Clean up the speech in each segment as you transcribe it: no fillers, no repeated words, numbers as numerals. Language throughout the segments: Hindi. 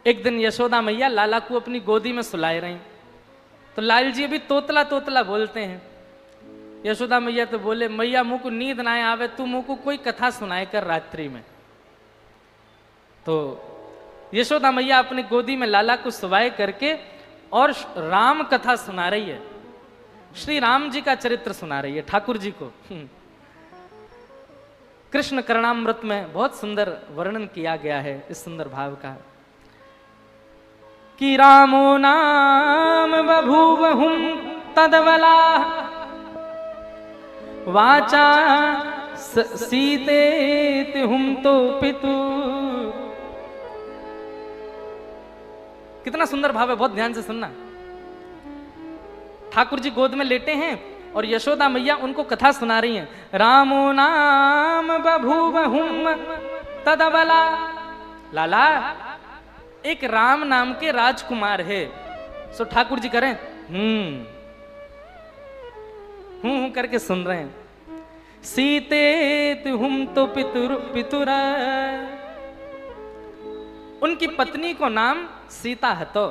एक दिन यशोदा मैया लाला को अपनी गोदी में सुलाए रही, तो लाल जी अभी तोतला तोतला बोलते हैं। यशोदा मैया तो बोले, मैया मुँह को नींद ना आवे, तू मुँह को कोई कथा सुनाए कर रात्रि में। तो यशोदा मैया अपनी गोदी में लाला को सुवाए करके और राम कथा सुना रही है, श्री राम जी का चरित्र सुना रही है ठाकुर जी को। कृष्ण करणामृत में बहुत सुंदर वर्णन किया गया है इस सुंदर भाव का कि रामो नाम बभूवहुं तदवला वाचा सीतेति हुम तो पितु। कितना सुंदर भाव है, बहुत ध्यान से सुनना। ठाकुर जी गोद में लेटे हैं और यशोदा मैया उनको कथा सुना रही हैं। रामो नाम बभूवहुं तदवला, लाला एक राम नाम के राजकुमार है। सो ठाकुर जी करें हूं करके सुन रहे हैं। सीते तुम तो पितुर, उनकी पत्नी को नाम सीता है। तो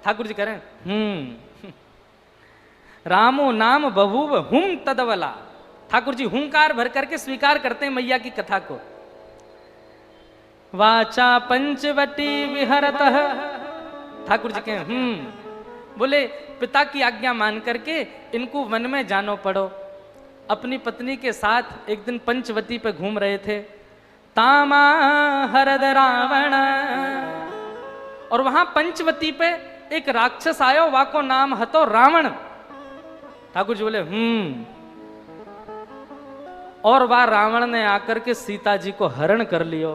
ठाकुर जी करें रामो नाम बभूव हुम तदवला। ठाकुर जी हुंकार भर करके स्वीकार करते हैं मैया की कथा को। वाचा पंचवटी विहरतः, ठाकुर जी के बोले पिता की आज्ञा मान करके इनको वन में जानो पड़ो। अपनी पत्नी के साथ एक दिन पंचवटी पे घूम रहे थे। तामा हरद रावण, और वहां पंचवटी पे एक राक्षस आयो, वाको नाम हतो रावण। ठाकुर जी बोले और वह रावण ने आकर के सीता जी को हरण कर लियो।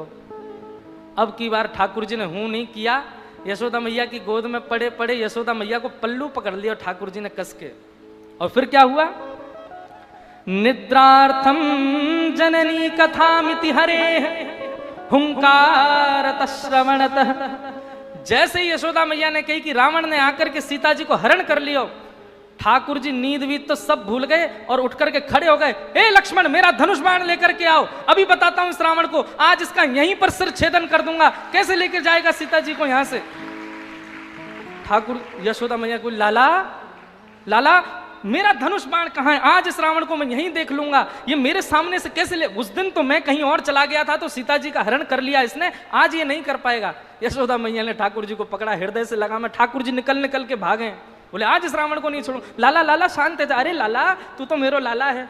अब की बार ठाकुर जी ने हूं नहीं किया, यशोदा मैया की गोद में पड़े पड़े यशोदा मैया को पल्लू पकड़ लिया ठाकुर जी ने कस के। और फिर क्या हुआ? निद्रार्थम जननी कथामिति हरे हुंकारत श्रवणतः। जैसे ही यशोदा मैया ने कही कि रावण ने आकर के सीता जी को हरण कर लियो, ठाकुर जी नींद वीत तो सब भूल गए और उठ करके खड़े हो गए। ए लक्ष्मण, मेरा धनुष बाण लेकर के आओ, अभी बताता हूं इस रावण को, आज इसका यहीं पर सिर छेदन कर दूंगा। कैसे लेकर जाएगा सीता जी को यहां से? ठाकुर यशोदा मैया को, लाला लाला मेरा धनुष बाण कहां है? आज इस रावण को मैं यहीं देख लूंगा, ये मेरे सामने से कैसे ले? उस दिन तो मैं कहीं और चला गया था तो सीता जी का हरण कर लिया इसने, आज ये नहीं कर पाएगा। यशोदा मैया ने ठाकुर जी को पकड़ा, हृदय से लगा में। ठाकुर जी निकल निकल के भागे, बोले आज इस रावण को नहीं छोड़ू। लाला लाला शांत है। अरे लाला तू तो मेरो लाला है।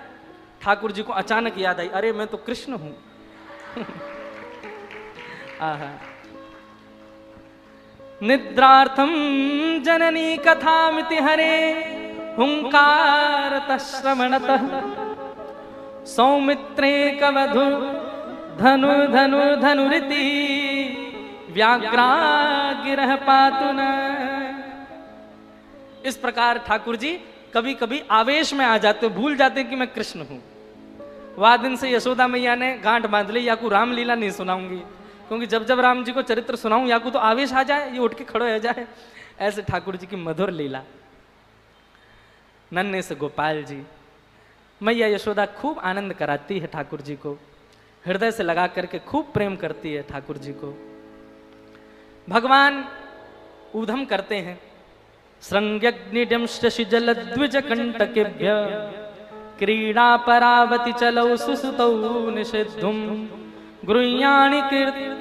ठाकुर जी को अचानक याद आई, अरे मैं तो कृष्ण हूं। निद्रार्थम जननी कथामिति हरे हुंकारतः श्रवणतः सौमित्रे कवधु धनु धनु धनुरिति व्याघ्रा गिरह पातु न। इस प्रकार ठाकुर जी कभी कभी आवेश में आ जाते, भूल जाते कि मैं कृष्ण हूं। वह दिन से यशोदा मैया ने गांठ बांध ली, याकू रामलीला नहीं सुनाऊंगी, क्योंकि जब जब राम जी को चरित्र सुनाऊं याकू तो आवेश आ जाए, ये उठ के खड़ो हो जाए। ऐसे ठाकुर जी की मधुर लीला। नन्हे से गोपाल जी, मैया यशोदा खूब आनंद कराती है ठाकुर जी को, हृदय से लगा करके खूब प्रेम करती है ठाकुर जी को। भगवान ऊधम करते हैं। श्रृंग्यग्निडंश्च जलद्विज कंटकेभ्य क्रीडा परावति चलौ सुसुतौ निषिद्धुम गृह्याणि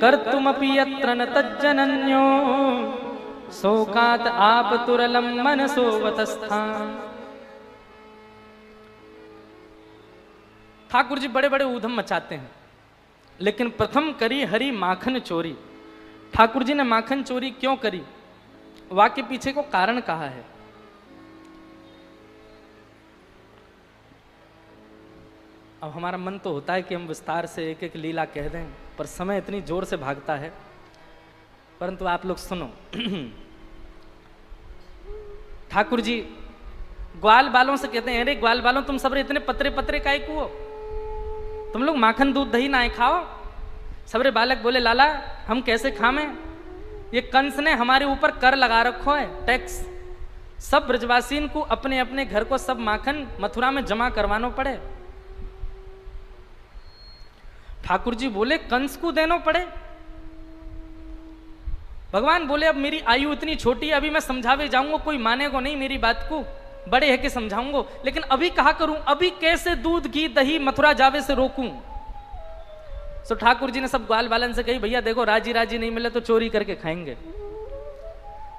कर्तुमपि यत्र न तज्जनन्यो शोकात् आपतुरलं मनसो वतस्थान। ठाकुर जी बड़े बड़े ऊधम मचाते हैं, लेकिन प्रथम करी हरि माखन चोरी। ठाकुर जी ने माखन चोरी क्यों करी? वाक्य पीछे को कारण कहा है। अब हमारा मन तो होता है कि हम विस्तार से एक एक लीला कह दें, पर समय इतनी जोर से भागता है। परंतु आप लोग सुनो। ठाकुर जी ग्वाल बालों से कहते हैं, अरे ग्वाल बालों तुम सब इतने पतरे पतरे काहे को हो? तुम लोग माखन दूध दही ना खाओ। सबरे बालक बोले, लाला हम कैसे खावें? ये कंस ने हमारे ऊपर कर लगा रखो है, टैक्स। सब ब्रजवासीन को अपने अपने घर को सब माखन मथुरा में जमा करवानो पड़े। ठाकुर जी बोले कंस को देनो पड़े? भगवान बोले अब मेरी आयु इतनी छोटी है, अभी मैं समझावे जाऊंगा कोई मानेगा नहीं मेरी बात को, बड़े है कि समझाऊंगा, लेकिन अभी कहा करूं, अभी कैसे दूध घी दही मथुरा जावे से रोकूं। तो ठाकुर जी ने सब ग्वाल बालन से कही भैया देखो राजी राजी नहीं मिले तो चोरी करके खाएंगे।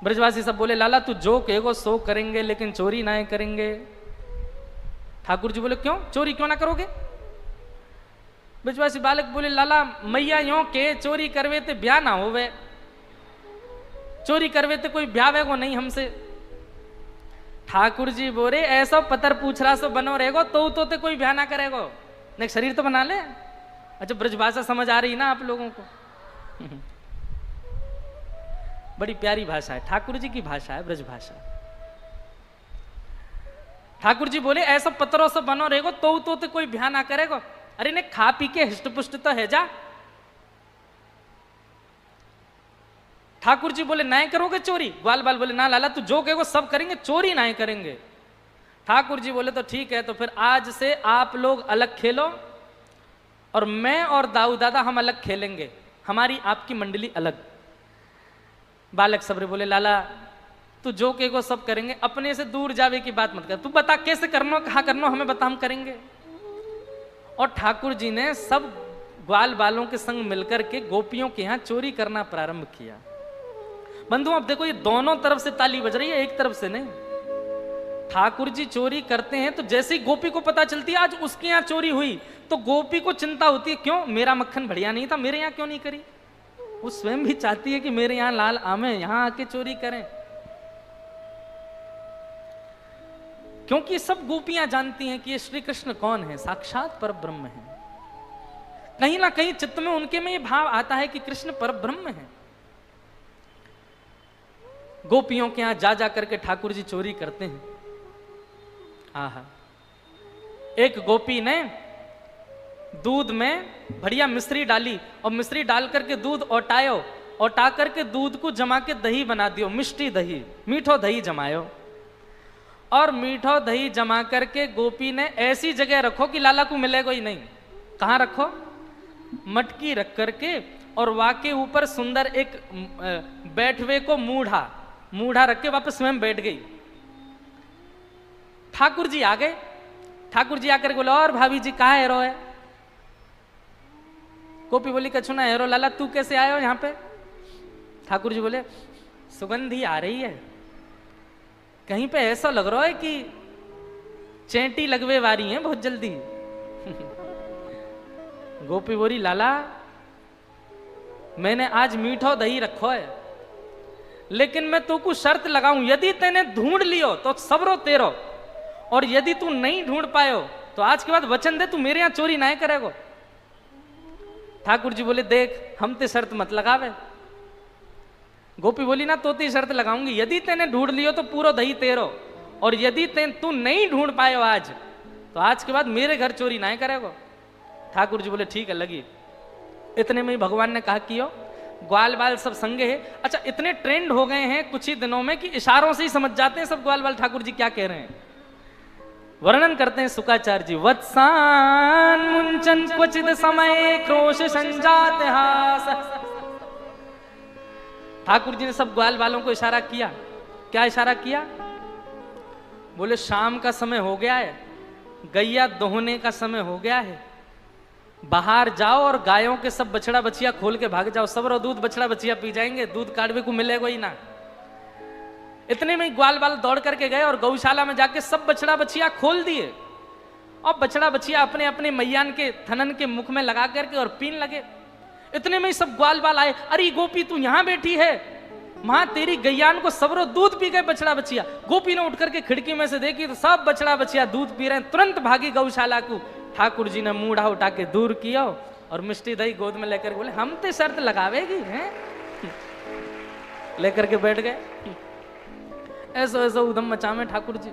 ब्रजवासी सब बोले लाला तू जो कहेगो सो करेंगे लेकिन चोरी ना करेंगे। ठाकुर जी बोले क्यों, चोरी क्यों ना करोगे? ब्रजवासी बालक बोले लाला मैया यो के चोरी करवे ते ब्याह ना होवे, चोरी करवे ते कोई ब्याह वेगो नहीं हमसे। ठाकुर जी बोले ऐसा पतर पूछ रहा सो बनो रहेगो तो ते कोई ब्याह ना करेगो, नहीं शरीर तो बना ले। अच्छा ब्रजभाषा समझ आ रही ना आप लोगों को? बड़ी प्यारी भाषा है, ठाकुर जी की भाषा है ब्रजभाषा। ठाकुर जी बोले ऐसा पत्रों से बनो रहेगो तो ते कोई ब्याह ना करेगो। अरे ने खा पी के हिष्ट पुष्ट तो है जा। ठाकुर जी बोले ना करोगे चोरी? ग्वाल बाल बोले ना लाला तू जो कहेगो सब करेंगे, चोरी ना करेंगे। ठाकुर जी बोले तो ठीक है, तो फिर आज से आप लोग अलग खेलो और मैं और दाऊ दादा हम अलग खेलेंगे, हमारी आपकी मंडली अलग। बालक सबरे बोले लाला तू जो कहेगो सब करेंगे, अपने से दूर जावे की बात मत कर, तू बता कैसे करना कहाँ करना हमें बता हम करेंगे। और ठाकुर जी ने सब ग्वाल बालों के संग मिलकर के गोपियों के यहाँ चोरी करना प्रारंभ किया। बंधु अब देखो ये दोनों तरफ से ताली बज रही है, एक तरफ से नहीं। ठाकुर जी चोरी करते हैं तो जैसे ही गोपी को पता चलती है आज उसके यहाँ चोरी हुई तो गोपी को चिंता होती है, क्यों मेरा मक्खन बढ़िया नहीं था, मेरे यहाँ क्यों नहीं करी। वो स्वयं भी चाहती है कि मेरे यहाँ लाल आमे यहाँ आके चोरी करें, क्योंकि सब गोपियां जानती हैं कि ये श्री कृष्ण कौन है, साक्षात परब्रह्म है। कहीं ना कहीं चित्त में उनके में ये भाव आता है कि कृष्ण परब्रह्म है। गोपियों के यहां जा जा करके ठाकुर जी चोरी करते हैं। आहा, एक गोपी ने दूध में बढ़िया मिश्री डाली और मिश्री डाल करके दूध औटायो, औटा करके दूध को जमा के दही बना दियो, मिष्टी दही, मीठो दही जमायो। और मीठो दही जमा करके गोपी ने ऐसी जगह रखो कि लाला को मिलेगा ही नहीं। कहाँ रखो? मटकी रख करके और वाके ऊपर सुंदर एक बैठवे को मूढ़ा रख के वापस स्वयं बैठ गई। ठाकुर जी आ गए। ठाकुर जी आकर बोले और भाभी जी कहाँ हेरो है? गोपी बोली कछु ना हेरो, लाला तू कैसे आए हो यहाँ पे? ठाकुर जी बोले सुगंधी आ रही है, कहीं पे ऐसा लग रहा है कि चेंटी लगवे वारी है बहुत जल्दी। गोपी बोली लाला मैंने आज मीठो दही रखो है, लेकिन मैं तो को शर्त लगाऊं, यदि तेने ढूंढ लियो तो सबरो तेरो, और यदि तू नहीं ढूंढ पायो तो आज के बाद वचन दे तू मेरे यहाँ चोरी ना करेगो। ठाकुर जी बोले देख हम ते शर्त मत लगावे। गोपी बोली ना तो ती शर्त लगाऊंगी, यदि तेने ढूंढ लियो तो पूरा दही तेरो, और यदि तू नहीं ढूंढ पायो आज तो आज के बाद मेरे घर चोरी ना करेगो। ठाकुर जी बोले ठीक है लगी। इतने में ही भगवान ने कहा कियो, ग्वाल बाल सब संगे है। अच्छा इतने ट्रेंड हो गए हैं कुछ ही दिनों में कि इशारों से ही समझ जाते हैं सब ग्वाल बाल ठाकुर जी क्या कह रहे हैं। वर्णन करते हैं शुकाचार्य जी, वत्सान मुंचन क्वचित समय क्रोश संजात हास। ठाकुर जी ने सब ग्वाल बालों को इशारा किया। क्या इशारा किया? बोले शाम का समय हो गया है, गैया दोहने का समय हो गया है, बाहर जाओ और गायों के सब बछड़ा बछिया खोल के भाग जाओ, सब रो दूध बछड़ा बछिया पी जाएंगे, दूध काटवे को मिलेगा ही ना। इतने में ग्वाल बाल दौड़ करके गए और गौशाला में जाके सब बछड़ा बछिया खोल दिए और बछड़ा बछिया अपने अपने मैयान के थनन के मुख में लगा करके और पीन लगे। इतने में ही सब ग्वाल बाल आए, अरे गोपी तू यहां बैठी है, मां तेरी गैयान को सबरो दूध पी गए बछड़ा बछिया। गोपी ने उठ करके खिड़की में से देखी तो सब बछड़ा बछिया दूध पी रहे हैं, तुरंत भागी गौशाला को। ठाकुर जी ने मूढ़ा उठा के दूर किया और मिष्टी दही गोद में लेकर बोले हम तो शर्त लगावेगी हैं, लेकर के बैठ गए। ऐसो ऐसो उधम मचावे ठाकुर जी।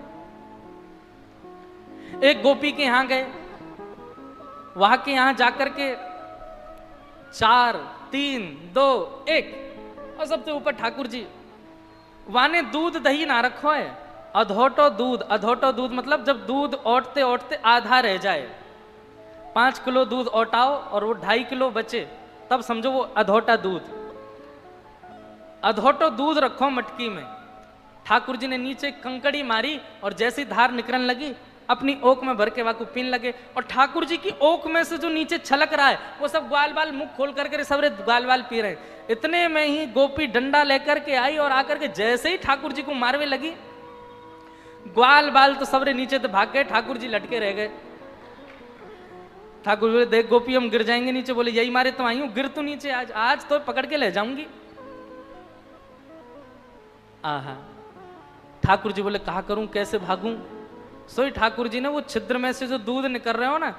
एक गोपी के यहां गए, वहां के यहां जाकर के 4 3 2 1 और सबसे ऊपर ठाकुर जी वाने दूध दही ना रखो है, अधोटो दूध। अधोटो दूध मतलब जब दूध ओटते ओटते आधा रह जाए, 5 किलो दूध ओटाओ और वो 2.5 किलो बचे, तब समझो वो अधोटा दूध। अधोटो दूध रखो मटकी में। ठाकुर जी ने नीचे कंकड़ी मारी और जैसी धार निकलने लगी अपनी ओक में भर के वाकू पीने लगे। और ठाकुर जी की ओक में से जो नीचे छलक रहा है वो सब ग्वाल बाल मुख खोल करके सबरे ग्वाल बाल पी रहे हैं। इतने में ही गोपी डंडा लेकर के आई और आकर के जैसे ही ठाकुर जी को मारवे लगी, ग्वाल बाल तो सबरे नीचे तो भाग गए, ठाकुर जी लटके रह गए। ठाकुर बोले देख गोपी हम गिर जाएंगे नीचे। बोले यही मारे तो आई हूं, गिर तो नीचे, आज तो पकड़ के ले जाऊंगी। आहा, ठाकुर जी बोले कहा करूं, कैसे भागूं। सोई ठाकुर जी ने वो छिद्र में से जो दूध निकल रहे हो ना,